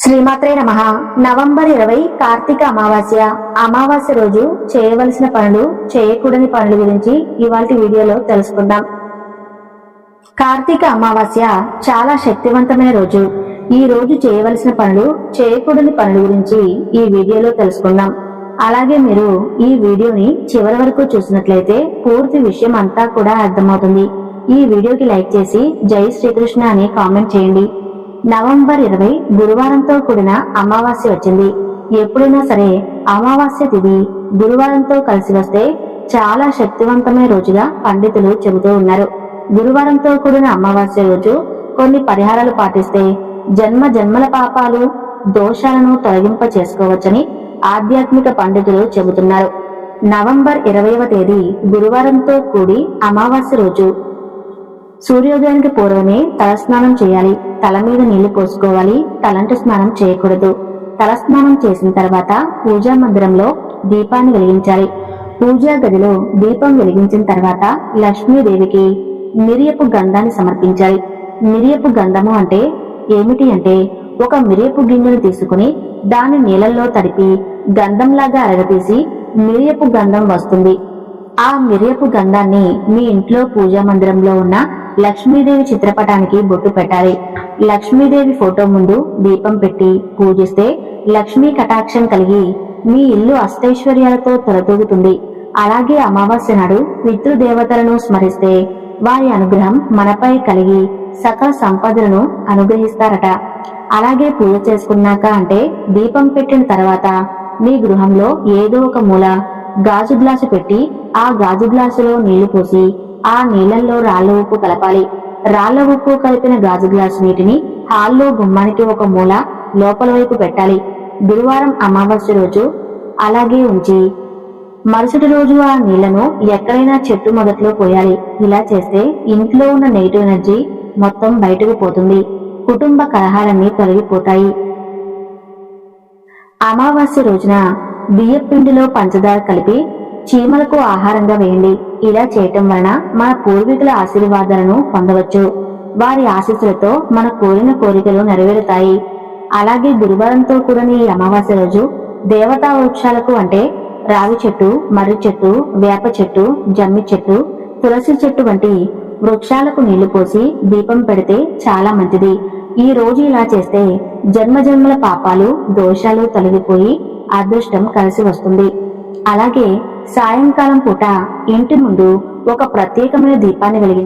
శ్రీమాత్రే నమః. నవంబర్ 20 కార్తీక అమావాస్య. అమావాస్య రోజు చేయవలసిన పనులు, చేయకూడని పనుల గురించి ఇవాల్టి వీడియోలో తెలుసుకుందాం. కార్తీక అమావాస్య చాలా శక్తివంతమైన రోజు. ఈ రోజు చేయవలసిన పనులు, చేయకూడని పనుల గురించి ఈ వీడియోలో తెలుసుకుందాం. అలాగే మీరు ఈ వీడియోని చివరి వరకు చూసినట్లయితే పూర్తి విషయం అంతా కూడా అర్థమవుతుంది. ఈ వీడియోకి లైక్ చేసి జై శ్రీకృష్ణ అని కామెంట్ చేయండి. నవంబర్ 20 గురువారంతో కూడిన అమావాస్య వచ్చింది. ఎప్పుడైనా సరే అమావాస్య తిథి గురువారంతో కలిసి వస్తే చాలా శక్తివంతమైన రోజుగా పండితులు చెబుతూ ఉన్నారు. గురువారంతో కూడిన అమావాస్య రోజు కొన్ని పరిహారాలు పాటిస్తే జన్మ జన్మల పాపాలు, దోషాలను తొలగింప చేసుకోవచ్చని ఆధ్యాత్మిక పండితులు చెబుతున్నారు. నవంబర్ 20వ తేదీ గురువారంతో కూడి అమావాస్య రోజు సూర్యోదయానికి పూర్వమే తలస్నానం చేయాలి. తల మీద నీళ్లు పోసుకోవాలి. తలంటు స్నానం చేయకూడదు. తల స్నానం చేసిన తర్వాత పూజా మందిరంలో దీపాన్ని వెలిగించాలి. పూజా గదిలో దీపం వెలిగించిన తర్వాత లక్ష్మీదేవికి మిరియపు గంధాన్ని సమర్పించాలి. మిరియపు గంధము అంటే ఏమిటి అంటే ఒక మిరియపు గింజను తీసుకుని దాన్ని నీళ్ళల్లో తడిపి గంధంలాగా అరగతీసి మిరియపు గంధం వస్తుంది. ఆ మిరియపు గంధాన్ని మీ ఇంట్లో పూజా మందిరంలో ఉన్న లక్ష్మీదేవి చిత్రపటానికి బొట్టు పెట్టాలి. లక్ష్మీదేవి ఫోటో ముందు దీపం పెట్టి పూజిస్తే లక్ష్మీ కటాక్షం కలిగి మీ ఇల్లు అష్టైశ్వర్యాలతో తొలతూగుతుంది. అలాగే అమావాస్య నాడు పితృదేవతలను స్మరిస్తే వారి అనుగ్రహం మనపై కలిగి సకల సంపదలను అనుగ్రహిస్తారట. అలాగే పూజ చేసుకున్నాక అంటే దీపం పెట్టిన తర్వాత మీ గృహంలో ఏదో ఒక మూల గాజు గ్లాసు పెట్టి ఆ గాజు గ్లాసులో నీళ్లు పోసి ఆ నీళ్లలో రాళ్ల ఉప్పు కలపాలి. రాళ్ల ఉప్పు కలిపిన గాజు గ్లాసు నీటిని హాల్లో గుమ్మానికి ఒక మూల లోపల వైపు పెట్టాలి. గురువారం అమావాస్య రోజు అలాగే ఉంచి మరుసటి రోజు ఆ నీళ్లను ఎక్కడైనా చెట్టు మొదట్లో పోయాలి. ఇలా చేస్తే ఇంట్లో ఉన్న నెగిటివ్ ఎనర్జీ మొత్తం బయటకు పోతుంది. కుటుంబ కలహాలన్నీ తొలగిపోతాయి. అమావాస్య రోజున బియ్యపిండిలో పంచదార కలిపి చీమలకు ఆహారంగా వేయండి. ఇలా చేయటం వలన మన పూర్వీకుల ఆశీర్వాదాలను పొందవచ్చు. వారి ఆశీస్సులతో మన కోరిన కోరికలు నెరవేరుతాయి. అలాగే గురువారంతో కూడిన ఈ అమావాస్య రోజు దేవతా వృక్షాలకు అంటే రావి చెట్టు, మర్రి చెట్టు, వేప చెట్టు, జమ్మి చెట్టు, తులసి చెట్టు వంటి వృక్షాలకు నీళ్లు పోసి దీపం పెడితే చాలా మంచిది. ఈ రోజు ఇలా చేస్తే జన్మజన్మల పాపాలు, దోషాలు తొలగిపోయి అదృష్టం కలిసి వస్తుంది. అలాగే సాయంకాలం పూట ఇంటి ముందు ఒక ప్రత్యేకమైన దీపాన్ని వెలిగించాలి.